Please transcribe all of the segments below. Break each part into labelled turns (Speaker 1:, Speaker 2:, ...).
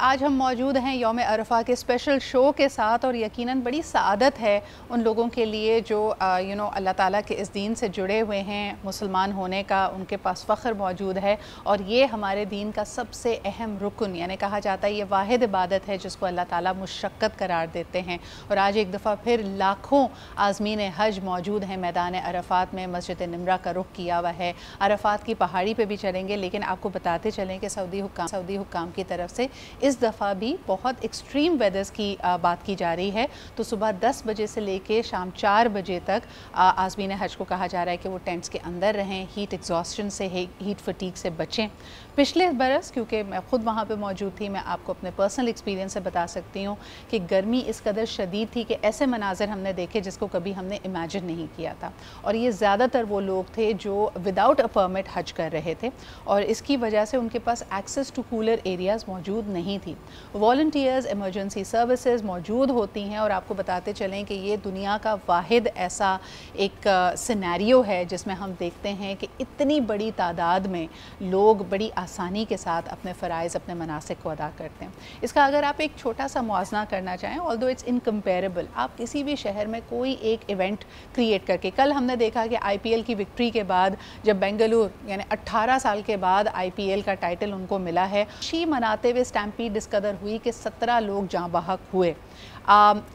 Speaker 1: آج ہم موجود ہیں یوم عرفہ کے اسپیشل شو کے ساتھ، اور یقیناً بڑی سعادت ہے ان لوگوں کے لیے جو اللہ تعالیٰ کے اس دین سے جڑے ہوئے ہیں، مسلمان ہونے کا ان کے پاس فخر موجود ہے، اور یہ ہمارے دین کا سب سے اہم رکن، یعنی کہا جاتا ہے یہ واحد عبادت ہے جس کو اللہ تعالیٰ مشقت قرار دیتے ہیں۔ اور آج ایک دفعہ پھر لاکھوں عازمین حج موجود ہیں میدان عرفات میں، مسجد نمرہ کا رخ کیا ہوا ہے، عرفات کی پہاڑی پہ بھی چلیں گے، لیکن آپ کو بتاتے چلیں کہ سعودی حکام کی طرف سے اس دفعہ بھی بہت ایکسٹریم ویدرز کی بات کی جا رہی ہے، تو صبح 10 بجے سے لے کے شام 4 بجے تک عازمین حج کو کہا جا رہا ہے کہ وہ ٹینٹس کے اندر رہیں، ہیٹ ایگزاسشن سے، ہیٹ فٹیگ سے بچیں۔ پچھلے برس کیونکہ میں خود وہاں پہ موجود تھی، میں آپ کو اپنے پرسنل ایکسپیرینس سے بتا سکتی ہوں کہ گرمی اس قدر شدید تھی کہ ایسے مناظر ہم نے دیکھے جس کو کبھی ہم نے امیجن نہیں کیا تھا، اور یہ زیادہ تر وہ لوگ تھے جو وداؤٹ اے پرمٹ حج کر رہے تھے، اور اس کی وجہ سے ان کے پاس ایکسیس ٹو کولر ایریاز موجود نہیں تھی۔ والنٹیئرز، ایمرجنسی سروسز موجود ہوتی ہیں، اور آپ کو بتاتے چلیں کہ یہ دنیا کا واحد ایسا ایک سینیریو ہے جس میں ہم دیکھتے ہیں کہ اتنی بڑی تعداد میں لوگ بڑی آسانی کے ساتھ اپنے فرائض، اپنے مناسک کو ادا کرتے ہیں۔ اس کا اگر آپ ایک چھوٹا سا موازنہ کرنا چاہیں، although it's incomparable، آپ کسی بھی شہر میں کوئی ایک ایونٹ کریٹ کر کے، کل ہم نے دیکھا کہ آئی پی ایل کی وکٹری کے بعد جب بنگلور یعنی 18 سال کے بعد آئی پی ایل کا ٹائٹل ان کو ملا ہے، خوشی مناتے ہوئے اسٹیمپیڈ اس قدر ہوئی کہ 17 لوگ جاں بحق ہوئے۔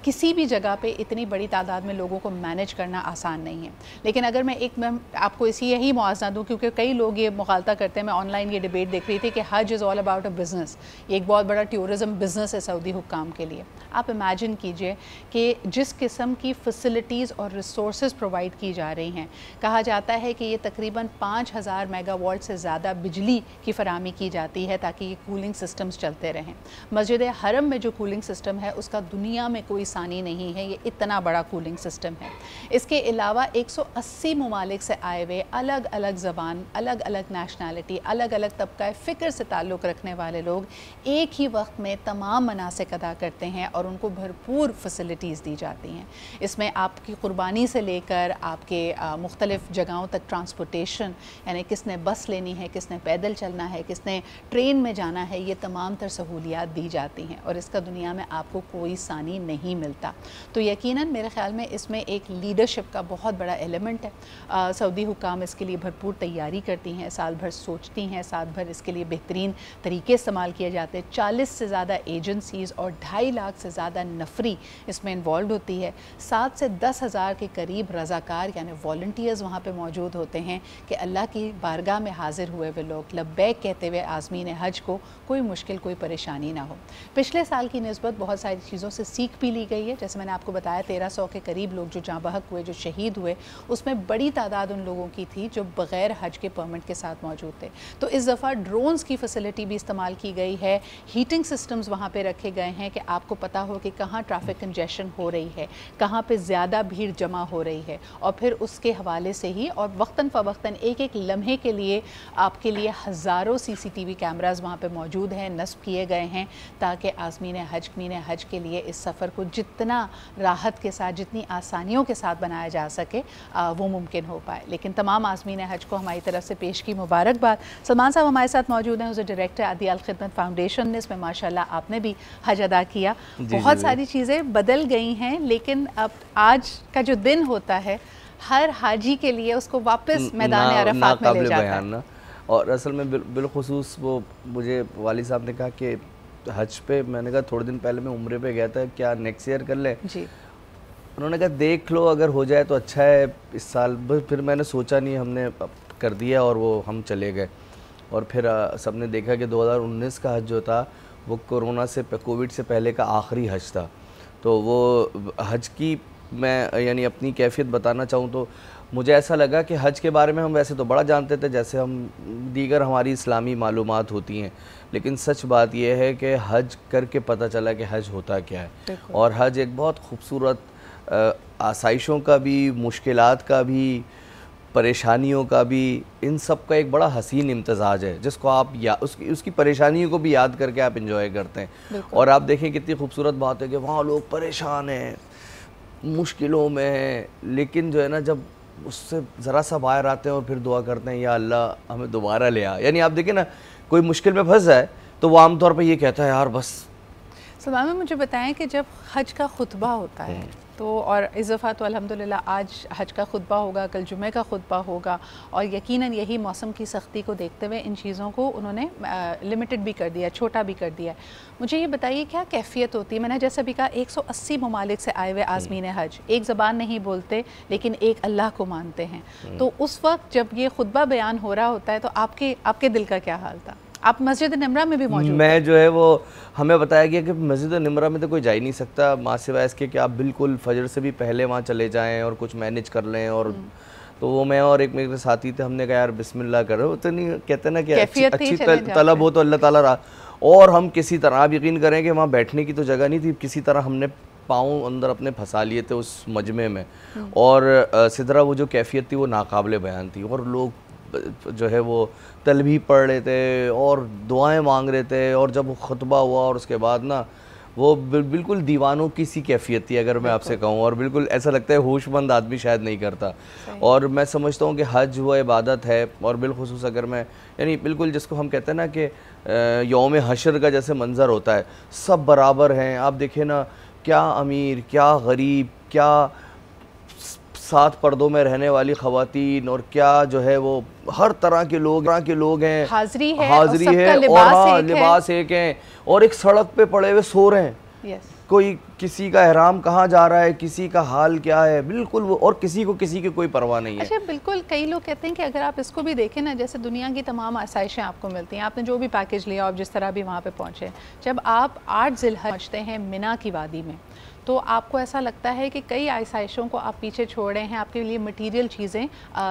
Speaker 1: کسی بھی جگہ پہ اتنی بڑی تعداد میں لوگوں کو مینج کرنا آسان نہیں ہے، لیکن اگر میں آپ کو یہی موازنہ دوں، کیونکہ کئی لوگ یہ مغالطہ کرتے ہیں، میں آن لائن یہ ڈیبیٹ دیکھ رہی تھی کہ حج از آل اباؤٹ اے بزنس، یہ ایک بہت بڑا ٹورزم بزنس ہے سعودی حکام کے لیے۔ آپ امیجن کیجئے کہ جس قسم کی فیسلٹیز اور ریسورسز پرووائڈ کی جا رہی ہیں، کہا جاتا ہے کہ یہ تقریباً 5000 میگا واٹ سے زیادہ بجلی کی فراہمی کی جاتی ہے تاکہ یہ کولنگ سسٹمز چلتے رہیں۔ مسجد حرم میں جو کولنگ سسٹم ہے اس کا دنیا میں کوئی ثانی نہیں ہے، یہ اتنا بڑا کولنگ سسٹم ہے۔ اس کے علاوہ 180 ممالک سے آئے ہوئے الگ الگ زبان، الگ الگ نیشنالٹی، الگ الگ طبقہ فکر سے تعلق رکھنے والے لوگ ایک ہی وقت میں تمام مناسک ادا کرتے ہیں، اور ان کو بھرپور فیسلٹیز دی جاتی ہیں۔ اس میں آپ کی قربانی سے لے کر آپ کے مختلف جگہوں تک ٹرانسپورٹیشن، یعنی کس نے بس لینی ہے، کس نے پیدل چلنا ہے، کس نے ٹرین میں جانا ہے، یہ تمام تر سہولیات دی جاتی ہیں، اور اس کا دنیا میں آپ کو کوئی ثانی نہیں ملتا۔ تو یقیناً میرے خیال میں اس میں ایک لیڈرشپ کا بہت بڑا ایلیمنٹ ہے۔ سعودی حکام اس کے لیے بھرپور تیاری کرتی ہیں، سال بھر سوچتی ہیں، سال بھر اس کے لیے بہترین طریقے استعمال کیے جاتے ہیں۔ 40 سے زیادہ ایجنسیز اور 2.5 لاکھ سے زیادہ نفری اس میں انوالوڈ ہوتی ہے۔ 7 سے 10 ہزار کے قریب رضاکار یعنی والنٹیئرز وہاں پہ موجود ہوتے ہیں کہ اللہ کی بارگاہ میں حاضر ہوئے ہوئے لوگ لبیک کہتے ہوئے عازمین حج کو کوئی مشکل، کوئی پریشانی نہ ہو۔ پچھلے سال کی نسبت بہت ساری چیزوں سے سیکھ بھی لی گئی ہے، جیسے میں نے آپ کو بتایا 1300 کے قریب لوگ جو جاں بحق ہوئے، جو شہید ہوئے، اس میں بڑی تعداد ان لوگوں کی تھی جو بغیر حج کے پرمٹ کے ساتھ موجود تھے۔ تو اس دفعہ ڈرونز کی فیسلٹی بھی استعمال کی گئی ہے، ہیٹنگ سسٹمز وہاں پہ رکھے گئے ہیں کہ آپ کو پتہ ہو کہ کہاں ٹریفک کنجیشن ہو رہی ہے، کہاں پہ زیادہ بھیڑ جمع ہو رہی ہے، اور پھر اس کے حوالے سے ہی اور وقتاً فوقتاً ایک ایک لمحے کے لیے آپ کے لیے ہزاروں CCTV کیمراز وہاں پہ موجود ہیں، نصب کیے گئے ہیں، تاکہ عازمین حج کے لیے اس سفر کو جتنا راحت کے ساتھ، جتنی آسانیوں کے ساتھ بنایا جا سکے وہ ممکن ہو پائے۔ لیکن تمام عازمین حج کو ہماری طرف سے پیش کی مبارکباد۔ سلمان صاحب ہمارے ساتھ موجود ہیں، ڈائریکٹر عدیال خدمت فاؤنڈیشن نے، اس میں ماشاءاللہ آپ نے بھی حج ادا کیا۔ بہت ساری چیزیں بدل گئی ہیں، لیکن اب آج کا جو دن ہوتا ہے ہر حاجی کے لیے اس کو واپس میدان عرفات میں لے جاتا ہے۔
Speaker 2: اور اصل میں بالخصوص وہ مجھے والد صاحب نے کہا کہ حج پہ، میں نے کہا تھوڑے دن پہلے میں عمرے پہ گیا تھا، کیا نیکسٹ ایئر کر لیں؟
Speaker 1: جی،
Speaker 2: انہوں نے کہا دیکھ لو، اگر ہو جائے تو اچھا ہے اس سال۔ پھر میں نے سوچا نہیں، ہم نے کر دیا اور وہ ہم چلے گئے، اور پھر سب نے دیکھا کہ 2019 کا حج جو تھا وہ کووڈ سے پہلے کا آخری حج تھا۔ تو وہ حج کی میں یعنی اپنی کیفیت بتانا چاہوں تو مجھے ایسا لگا کہ حج کے بارے میں ہم ویسے تو بڑا جانتے تھے، جیسے ہم دیگر ہماری اسلامی معلومات ہوتی ہیں، لیکن سچ بات یہ ہے کہ حج کر کے پتہ چلا کہ حج ہوتا کیا ہے۔ اور حج ایک بہت خوبصورت آسائشوں کا بھی، مشکلات کا بھی، پریشانیوں کا بھی، ان سب کا ایک بڑا حسین امتزاج ہے، جس کو آپ اس کی پریشانیوں کو بھی یاد کر کے آپ انجوائے کرتے ہیں۔ اور آپ دیکھیں کتنی خوبصورت بات ہے کہ وہاں لوگ پریشان ہیں، مشکلوں میں ہیں، لیکن جو ہے نا جب اس سے ذرا سا باہر آتے ہیں اور پھر دعا کرتے ہیں یا اللہ ہمیں دوبارہ لے آ۔ یعنی آپ دیکھیں نا، کوئی مشکل میں پھنس جائے تو تو وہ عام طور پہ یہ کہتا ہے یار بس.
Speaker 1: سلمان میں مجھے بتائیں کہ جب حج کا خطبہ ہوتا ہے تو اور اس دفعہ تو الحمدللہ آج حج کا خطبہ ہوگا, کل جمعہ کا خطبہ ہوگا, اور یقیناً یہی موسم کی سختی کو دیکھتے ہوئے ان چیزوں کو انہوں نے لمیٹڈ بھی کر دیا, چھوٹا بھی کر دیا. مجھے یہ بتائیے کیا کیفیت ہوتی ہے؟ میں نے جیسے ابھی کہا 180 ممالک سے آئے ہوئے عازمین حج, ایک زبان نہیں بولتے لیکن ایک اللہ کو مانتے ہیں. تو اس وقت جب یہ خطبہ بیان ہو رہا ہوتا ہے تو آپ کے دل کا کیا حال تھا؟ آپ مسجد نمرہ میں بھی موجود
Speaker 2: میں جو ہے وہ ہمیں بتایا گیا کہ مسجد نمرہ میں تو کوئی جا ہی نہیں سکتا ماں سوائے اس کے کہ آپ بالکل فجر سے بھی پہلے وہاں چلے جائیں اور کچھ مینیج کر لیں. اور تو وہ میں اور ایک میرے ساتھی تھے, ہم نے کہا یار بسم اللہ کرو. وہ تو نہیں کہتے نا کہ اچھی طلب ہو تو اللہ تعالیٰ رہا. اور ہم کسی طرح, آپ یقین کریں کہ وہاں بیٹھنے کی تو جگہ نہیں تھی, کسی طرح ہم نے پاؤں اندر اپنے پھنسا لیے تھے اس مجمع میں. اور سدرا وہ جو کیفیت تھی وہ ناقابل بیان تھی, اور لوگ جو ہے وہ تلبیہ پڑھ رہے تھے اور دعائیں مانگ رہے تھے. اور جب خطبہ ہوا اور اس کے بعد نا وہ بالکل دیوانوں کی سی کیفیت تھی اگر میں آپ سے کہوں, اور بالکل ایسا لگتا ہے ہوش مند آدمی شاید نہیں کرتا. اور میں سمجھتا ہوں کہ حج وہ عبادت ہے, اور بالخصوص اگر میں یعنی بالکل جس کو ہم کہتے ہیں نا کہ یوم حشر کا جیسے منظر ہوتا ہے, سب برابر ہیں. آپ دیکھیں نا کیا امیر, کیا غریب, کیا 7 پردوں میں رہنے والی خواتین, اور کیا جو ہے وہ ہر طرح کے لوگ ہیں,
Speaker 1: حاضری ہے
Speaker 2: اور لباس ایک ہیں, اور ایک سڑک پہ پڑے ہوئے سو رہے ہیں. کوئی کسی کا احرام کہاں جا رہا ہے, کسی کا حال کیا ہے, بالکل وہ, اور کسی کی کوئی پرواہ نہیں ہے.
Speaker 1: اچھا بالکل, کئی لوگ کہتے ہیں کہ اگر آپ اس کو بھی دیکھیں نا, جیسے دنیا کی تمام آسائشیں آپ کو ملتی ہیں, آپ نے جو بھی پیکیج لیا اور جس طرح بھی وہاں پہ پہنچے, جب آپ 8 ذی الحجہ پہنچتے ہیں منا کی وادی میں تو آپ کو ایسا لگتا ہے کہ کئی آسائشوں کو آپ پیچھے چھوڑ رہے ہیں. آپ کے لیے مٹیریل چیزیں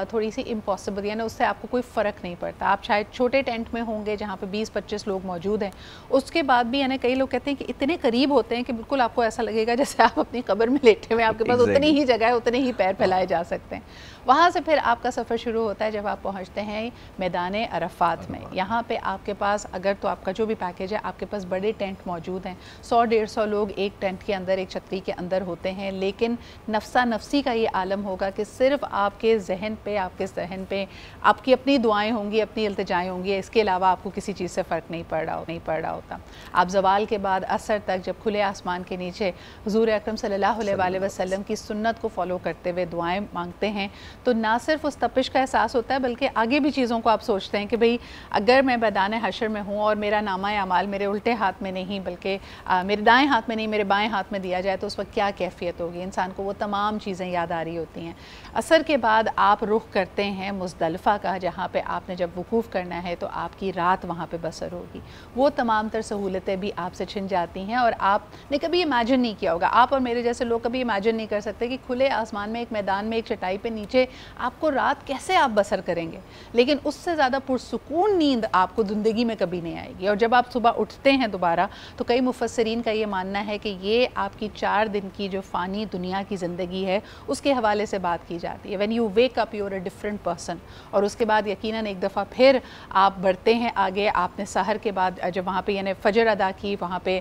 Speaker 1: تھوڑی سی امپاسبل, یعنی اس سے آپ کو کوئی فرق نہیں پڑتا. آپ شاید چھوٹے ٹینٹ میں ہوں گے جہاں پہ 20-25 لوگ موجود ہیں, اس کے بعد بھی یعنی کئی لوگ کہتے ہیں کہ اتنے قریب ہوتے ہیں کہ بالکل آپ کو ایسا لگے گا جیسے آپ اپنی قبر میں لیٹے ہوئے, آپ کے پاس اتنی ہی جگہ ہے, اتنے ہی پیر پھیلائے جا سکتے ہیں. وہاں سے پھر آپ کا سفر شروع ہوتا ہے جب آپ پہنچتے ہیں میدان عرفات میں. یہاں پہ آپ کے پاس اگر تو آپ کا جو بھی پیکیج ہے, آپ کے پاس بڑے ٹینٹ موجود ہیں, 100-150 لوگ ایک ٹینٹ کے اندر, ایک چھتری کے اندر ہوتے ہیں. لیکن نفسا نفسی کا یہ عالم ہوگا کہ صرف آپ کے ذہن پہ آپ کی اپنی دعائیں ہوں گی, اپنی التجائیں ہوں گی, اس کے علاوہ آپ کو کسی چیز سے فرق نہیں پڑ رہا ہوتا. آپ زوال کے بعد عصر تک جب کھلے آسمان کے نیچے حضور اکرم صلی اللہ علیہ وسلم کی سنت کو فالو کرتے ہوئے دعائیں مانگتے ہیں, تو نہ صرف اس تپش کا احساس ہوتا ہے بلکہ آگے بھی چیزوں کو آپ سوچتے ہیں کہ بھئی اگر میں میدان حشر میں ہوں اور میرا نامہ اعمال میرے الٹے ہاتھ میں نہیں بلکہ میرے دائیں ہاتھ میں نہیں, میرے بائیں ہاتھ میں دیا جائے تو اس وقت کیا کیفیت ہوگی. انسان کو وہ تمام چیزیں یاد آ رہی ہوتی ہیں. عصر کے بعد آپ رخ کرتے ہیں مزدلفہ کا, جہاں پہ آپ نے جب وقوف کرنا ہے تو آپ کی رات وہاں پہ بسر ہوگی. وہ تمام تر سہولتیں بھی آپ سے چھن جاتی ہیں, اور آپ نے کبھی امیجن نہیں کیا ہوگا, آپ اور میرے جیسے لوگ کبھی امیجن نہیں کر سکتے کہ کھلے آسمان میں ایک میدان میں ایک چٹائی پہ نیچے آپ کو رات کیسے آپ بسر کریں گے. لیکن اس سے زیادہ پرسکون نیند آپ کو زندگی میں کبھی نہیں آئے گی. اور جب آپ صبح اٹھتے ہیں دوبارہ تو کئی مفسرین کا یہ ماننا ہے کہ یہ آپ کی 4 دن کی جو فانی دنیا کی زندگی ہے اس کے حوالے سے بات کی جاتی ہے. when you wake up you are a different person. اور اس کے بعد یقیناً ایک دفعہ پھر آپ بڑھتے ہیں آگے. آپ نے سحر کے بعد جب وہاں پہ یعنی فجر ادا کی, وہاں پہ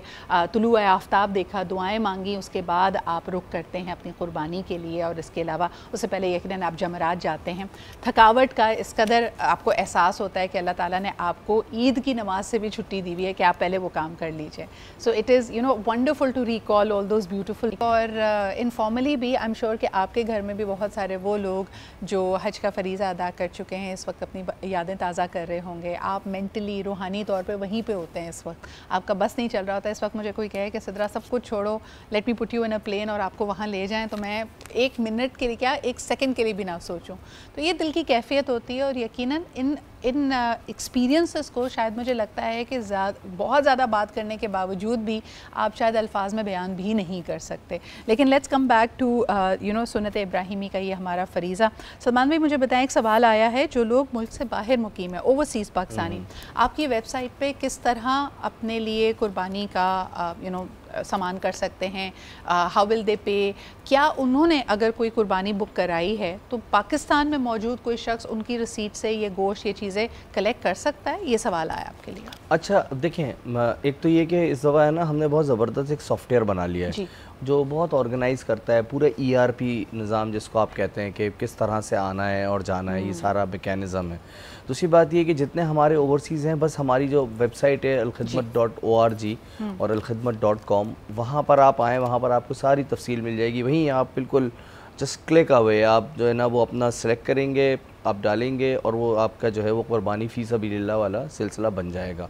Speaker 1: طلوع آفتاب دیکھا, دعائیں مانگی, اس کے بعد آپ رخ کرتے ہیں اپنی قربانی کے لیے. اور اس کے علاوہ اس سے پہلے یقیناً آپ جمرات جاتے ہیں. تھکاوٹ کا اس قدر آپ کو احساس ہوتا ہے کہ اللہ تعالیٰ نے آپ کو عید کی نماز سے بھی چھٹی دی ہوئی ہے کہ آپ پہلے وہ کام کر لیجئے. So it is wonderful to recall all those beautiful. اور انفارملی بھی آئی ایم شیور کہ آپ کے گھر میں بھی بہت سارے وہ لوگ جو حج کا فریضہ ادا کر چکے ہیں اس وقت اپنی یادیں تازہ کر رہے ہوں گے. آپ مینٹلی روحانی طور پہ وہیں پہ ہوتے ہیں اس وقت, آپ کا بس نہیں چل رہا ہوتا. اس وقت مجھے کوئی کہے کہ سدرا سب کچھ چھوڑو, let me put you in a plane, اور آپ کو وہاں لے جائیں, تو میں 1 منٹ کے لیے کیا 1 سیکنڈ کے لیے بھی نہ سوچوں. تو یہ دل کی کیفیت ہوتی ہے. اور یقیناً ان ایکسپیرینسز کو شاید مجھے لگتا ہے کہ بہت زیادہ بات کرنے کے باوجود بھی آپ شاید الفاظ میں بیان بھی نہیں کر سکتے. لیکن لیٹس کم بیک ٹو سنت ابراہیمی کا یہ ہمارا فریضہ. سلمان بھائی مجھے بتائیں, ایک سوال آیا ہے, جو لوگ ملک سے باہر مقیم ہیں, اوورسیز پاکستانی, آپ کی ویب سائٹ پہ کس طرح اپنے لیے قربانی کا سامان کر سکتے ہیں, ہاؤ ول دے پے, کیا انہوں نے اگر کوئی قربانی بک کرائی ہے تو پاکستان میں موجود کوئی شخص ان کی رسیٹ سے یہ گوشت یہ چیزیں کلیکٹ کر سکتا ہے؟ یہ سوال آیا آپ کے لیے.
Speaker 2: اچھا دیکھیں, ایک تو یہ کہ اس دفعہ ہے نا ہم نے بہت زبردست ایک سافٹ ویئر بنا لیا ہے. جو بہت آرگنائز کرتا ہے پورا ERP نظام جس کو آپ کہتے ہیں کہ کس طرح سے آنا ہے اور جانا ہے، یہ سارا میکینزم ہے. دوسری بات یہ ہے کہ جتنے ہمارے اوورسیز ہیں، بس ہماری جو ویب سائٹ ہے alkhidmat.org اور alkhidmat.com، وہاں پر آپ آئیں، وہاں پر آپ کو ساری تفصیل مل جائے گی. وہیں آپ بالکل جسٹ کلک اوے آپ جو ہے نا وہ اپنا سلیکٹ کریں گے، آپ ڈالیں گے اور وہ آپ کا جو ہے وہ قربانی فی سبیل اللہ والا سلسلہ بن جائے گا.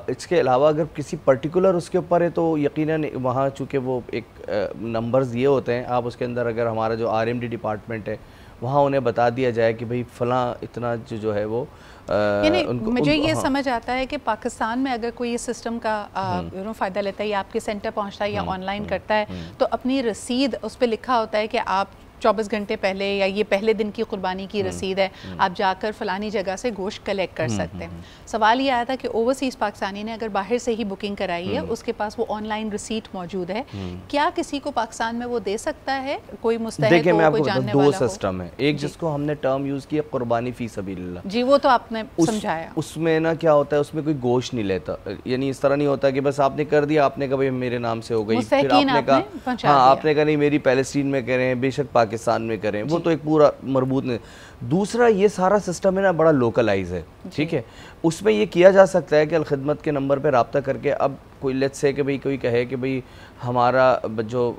Speaker 2: اس کے علاوہ اگر کسی پرٹیکولر اس کے اوپر ہے تو یقیناً وہاں چونکہ وہ ایک نمبرز یہ ہوتے ہیں، آپ اس کے اندر اگر ہمارا جو RMD ڈپارٹمنٹ ہے وہاں انہیں بتا دیا جائے کہ بھئی فلاں اتنا جو ہے وہ
Speaker 1: یعنی مجھے یہ سمجھ آتا ہے کہ پاکستان میں اگر کوئی اس سسٹم کا فائدہ لیتا ہے یا آپ کے سینٹر پہنچتا ہے یا آن لائن کرتا ہے تو اپنی رسید اس پہ لکھا ہوتا ہے کہ آپ 24 گھنٹے پہلے یا یہ پہلے دن کی قربانی کی رسید ہے، آپ جا کر فلانی جگہ سے گوشت کلیکٹ کر سکتے ہیں. سوال یہ آیا تھا کہ اوورسیز پاکستانی نے اگر باہر سے ہی بکنگ کرائی ہے، اس کے پاس وہ آن لائن ریسیٹ موجود ہے، کیا کسی کو پاکستان میں وہ دے سکتا ہے؟ کوئی مستحق ہو، کوئی جاننے والا ہو؟
Speaker 2: دو سسٹم ہے. ایک جس کو ہم نے ٹرم یوز کیا قربانی فی سبیل اللہ،
Speaker 1: جی وہ تو آپ نے سمجھایا.
Speaker 2: اس میں نا کیا ہوتا ہے، اس میں کوئی گوشت نہیں لیتا، یعنی اس طرح نہیں ہوتا کہ بس آپ نے کر دیا، آپ نے کہا بھائی میرے نام سے ہو گئی، پھر آپ نے کہا ہاں آپ نے کہا نہیں میری پیلسٹین میں کریں، بے شک پاکستان میں کریں، وہ تو ایک پورا مربوط نہیں. دوسرا یہ سارا سسٹم ہے نا بڑا لوکلائز ہے، ٹھیک ہے. اس میں یہ کیا جا سکتا ہے کہ الخدمت کے نمبر پہ رابطہ کر کے، اب کوئی لیٹس سے کہ بھئی کوئی کہے کہ بھئی ہمارا جو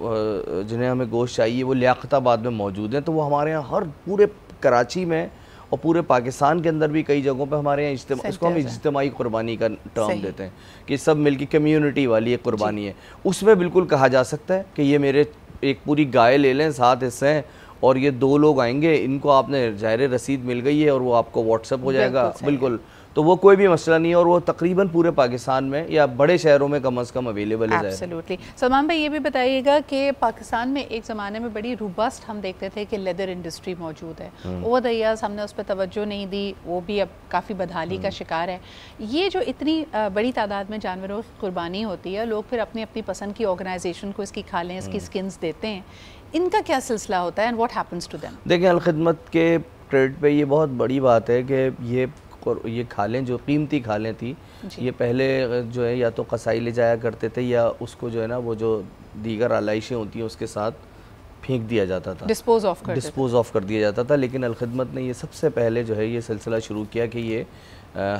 Speaker 2: جنہیں ہمیں گوشت چاہیے وہ لیاقت آباد میں موجود ہیں، تو وہ ہمارے یہاں ہر پورے کراچی میں اور پورے پاکستان کے اندر بھی کئی جگہوں پہ ہمارے یہاں اس کو ہم اجتماعی قربانی کا ٹرم دیتے ہیں کہ سب مل کے کمیونٹی والی ایک قربانی ہے. اس میں بالکل کہا جا سکتا ہے کہ یہ میرے ایک پوری گائے لے لیں، 7 حصے ہیں اور یہ 2 لوگ آئیں گے، ان کو آپ نے ظاہر رسید مل گئی ہے اور وہ آپ کو واٹس ایپ ہو جائے گا. بالکل، تو وہ کوئی بھی مسئلہ نہیں ہے اور وہ تقریباً پورے پاکستان میں یا بڑے شہروں میں کم از کم اویلیبل ہے.
Speaker 1: ایبسلیوٹلی. سلمان بھائی یہ بھی بتائیے گا کہ پاکستان میں ایک زمانے میں بڑی روبسٹ ہم دیکھتے تھے کہ لیدر انڈسٹری موجود ہے، اوور دی ایئرز ہم نے اس پہ توجہ نہیں دی، وہ بھی اب کافی بدحالی کا شکار ہے. یہ جو اتنی بڑی تعداد میں جانوروں کی قربانی ہوتی ہے، لوگ پھر اپنی اپنی پسند کی آرگنائزیشن کو اس کی کھالیں، اس کی سکنز دیتے ہیں، ان کا کیا سلسلہ ہوتا ہے and what happens to them?
Speaker 2: دیکھیں الخدمت کے کریڈٹ پہ یہ بہت بڑی بات ہے کہ یہ کھالیں جو قیمتی کھالیں تھی، یہ پہلے جو ہے یا تو قصائی لے جایا کرتے تھے یا اس کو جو ہے نا وہ جو دیگر آلائشیں ہوتی ہیں اس کے ساتھ پھینک دیا جاتا تھا، ڈسپوز آف کر دیا جاتا تھا. لیکن الخدمت نے یہ سب سے پہلے جو ہے یہ سلسلہ شروع کیا کہ یہ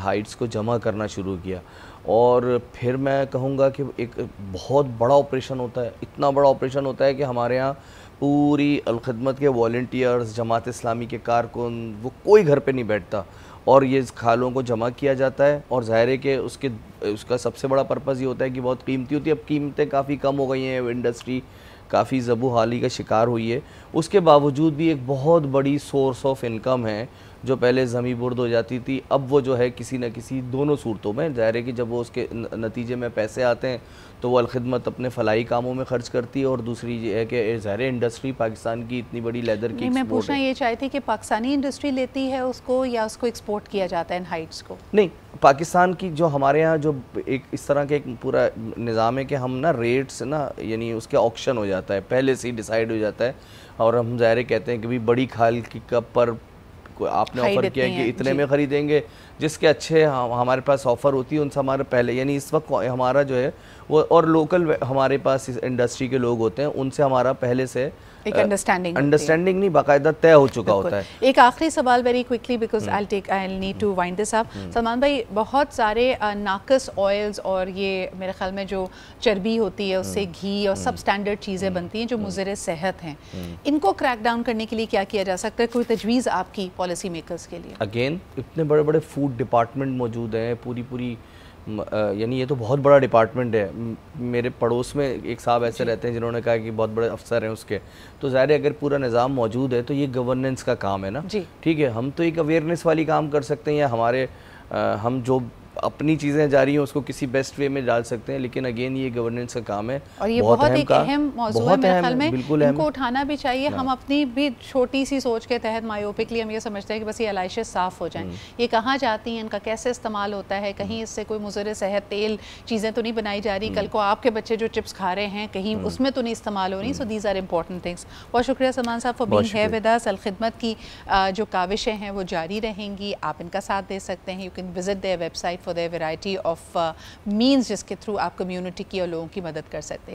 Speaker 2: ہائٹس کو جمع کرنا شروع کیا. اور پھر میں کہوں گا کہ ایک بہت بڑا آپریشن ہوتا ہے، اتنا بڑا آپریشن ہوتا ہے کہ ہمارے ہاں پوری الخدمت کے والنٹیئرز، جماعت اسلامی کے کارکن، وہ کوئی گھر پہ نہیں بیٹھتا اور یہ کھالوں کو جمع کیا جاتا ہے. اور ظاہر ہے کہ اس کا سب سے بڑا پرپز یہ ہوتا ہے کہ بہت قیمتی ہوتی ہے. اب قیمتیں کافی کم ہو گئی ہیں، انڈسٹری کافی زبو حالی کا شکار ہوئی ہے، اس کے باوجود بھی ایک بہت بڑی سورس آف انکم ہے جو پہلے زمیں برد ہو جاتی تھی، اب وہ جو ہے کسی نہ کسی دونوں صورتوں میں ظاہر ہے کہ جب وہ اس کے نتیجے میں پیسے آتے ہیں تو وہ الخدمت اپنے فلاحی کاموں میں خرچ کرتی ہے. اور دوسری یہ ہے کہ ظاہر انڈسٹری پاکستان کی اتنی بڑی لیدر کی
Speaker 1: میں پوچھنا یہ چاہتی کہ پاکستانی انڈسٹری لیتی ہے اس کو یا اس کو ایکسپورٹ کیا جاتا ہے ان ہائٹس کو؟
Speaker 2: نہیں، پاکستان کی جو ہمارے ہاں جو ایک اس طرح کے ایک پورا نظام ہے کہ ہم نا ریٹس نا یعنی اس کے آکشن ہو جاتا ہے، پہلے سے ہی ڈیسائیڈ ہو جاتا ہے اور ہم ظاہر کہتے ہیں کہ بھی بڑی کھال کی کپ پر آپ نے آفر کیا کہ اتنے میں خریدیں گے، جس کے اچھے ہمارے پاس آفر ہوتی ہے ان سے ہمارے پہلے یعنی اس وقت ہمارا جو ہے وہ اور لوکل ہمارے پاس انڈسٹری کے لوگ ہوتے ہیں ان سے ہمارا پہلے سے
Speaker 1: ایک
Speaker 2: انڈرسٹینڈنگ نہیں باقاعدہ طے ہو چکا ہوتا ہے.
Speaker 1: ایک آخری سوال very quickly because I'll need to wind this up. Salman بھائی بہت سارے ناقص آئلز اور یہ میرے خیال میں جو چربی ہوتی ہے اس سے گھی اور سب سٹینڈرڈ چیزیں بنتی ہیں جو مضر صحت ہیں، ان کو کریک ڈاؤن کرنے کے لیے کیا کیا جا سکتا ہے؟ کوئی تجویز آپ کی پالیسی میکرز کے لیے؟
Speaker 2: اگین اتنے بڑے بڑے فوڈ ڈپارٹمنٹ موجود ہیں، پوری یعنی یہ تو بہت بڑا ڈپارٹمنٹ ہے. میرے پڑوس میں ایک صاحب ایسے رہتے ہیں جنہوں نے کہا کہ بہت بڑے افسر ہیں اس کے، تو ظاہر ہے اگر پورا نظام موجود ہے تو یہ گورننس کا کام ہے نا، ٹھیک ہے. ہم تو ایک اویئرنیس والی کام کر سکتے ہیں یا ہم جو اپنی چیزیں جاری ہیں اس کو کسی بیسٹ وے میں ڈال سکتے ہیں، لیکن اگین یہ گورننس کا کام ہے
Speaker 1: اور یہ بہت ایک اہم موضوع ہے میرے خیال میں، ان کو اٹھانا بھی چاہیے. ہم اپنی بھی چھوٹی سی سوچ کے تحت مایوپکلی ہم یہ سمجھتے ہیں کہ بس یہ علائشیں صاف ہو جائیں، یہ کہاں جاتی ہیں، ان کا کیسے استعمال ہوتا ہے، کہیں اس سے کوئی مضر صحت تیل چیزیں تو نہیں بنائی جا رہی، کل کو آپ کے بچے جو چپس کھا رہے ہیں کہیں اس میں تو نہیں استعمال ہو رہی. So these are important things. بہت شکریہ Salman Sahab for being here with us. Alkhidmat کی جو کاوشیں ہیں وہ جاری رہیں گی، آپ ان کا ساتھ دے سکتے ہیں. You can visit their website for their variety of men's جس کے تھرو آپ کمیونٹی کی اور لوگوں کی مدد کر سکتے ہیں.